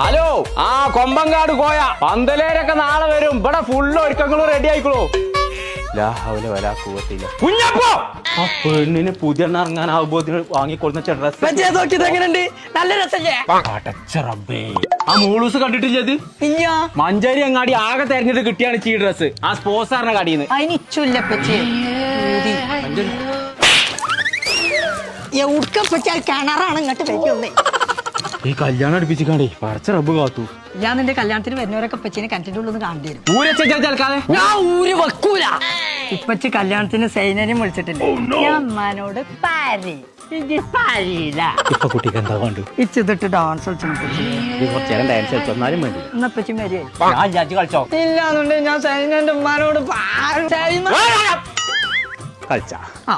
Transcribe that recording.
Hello ആ കൊമ്പങ്കാട് കോയ പന്തലേരൊക്കെ നാളെ വരും. ഇവിടെ ഫുള്ള് ഒരുക്കങ്ങളും റെഡി ആയിക്കോളൂ. കുഞ്ഞപ്പോ ആ പെണ്ണിന് പുതിയ ഇറങ്ങാനാവുമ്പോ വാങ്ങിക്കൊടുന്ന ഡ്രസ് നല്ല രസല്ലേ? ആ മൂളൂസ് കണ്ടിട്ടില്ലത്? മഞ്ചേരി അങ്ങാടി ആകെ തെരഞ്ഞെടുത്ത് കിട്ടിയാണ് ഈ ഡ്രസ്. ആ സ്പോർട്സാറിന്റെ കടയിന്ന്. കിണറാണ് ഇങ്ങോട്ട് വെക്കുന്നേ. ഈ കല്യാണം അടുപ്പിച്ചിക്കാണ്ടേ പറിച്ച റബ്ബ് കാത്തു. ഞാൻ നിന്റെ കല്യാണത്തിന് വരുന്നവരൊക്കെ പച്ചീനെ കിണറ്റിന്റെ ഉള്ളിൽ കാണേണ്ടി വരും. ഊരച്ചാൽക്കാതെ ഞാൻ ഊര് വെക്കൂല. ഇപ്പച്ചി കല്യാണത്തിന് സൈനനെയും വിളിച്ചിട്ടില്ല. ഞാൻ അമ്മാനോട് ഇപ്പൊ കുട്ടിക്ക് എന്താ വേണ്ടു? ഇച്ചിട്ട് ഡാൻസ് കുറച്ചേരം ഡാൻസ് കളിച്ചോന്നാലും വേണ്ടി. എന്നപ്പച്ചി മരിയായി കളിച്ചോ? ഇല്ലാന്നുണ്ടെങ്കിൽ ഞാൻ സൈനന്റെ ഉമ്മാനോട് കളിച്ചാ ആ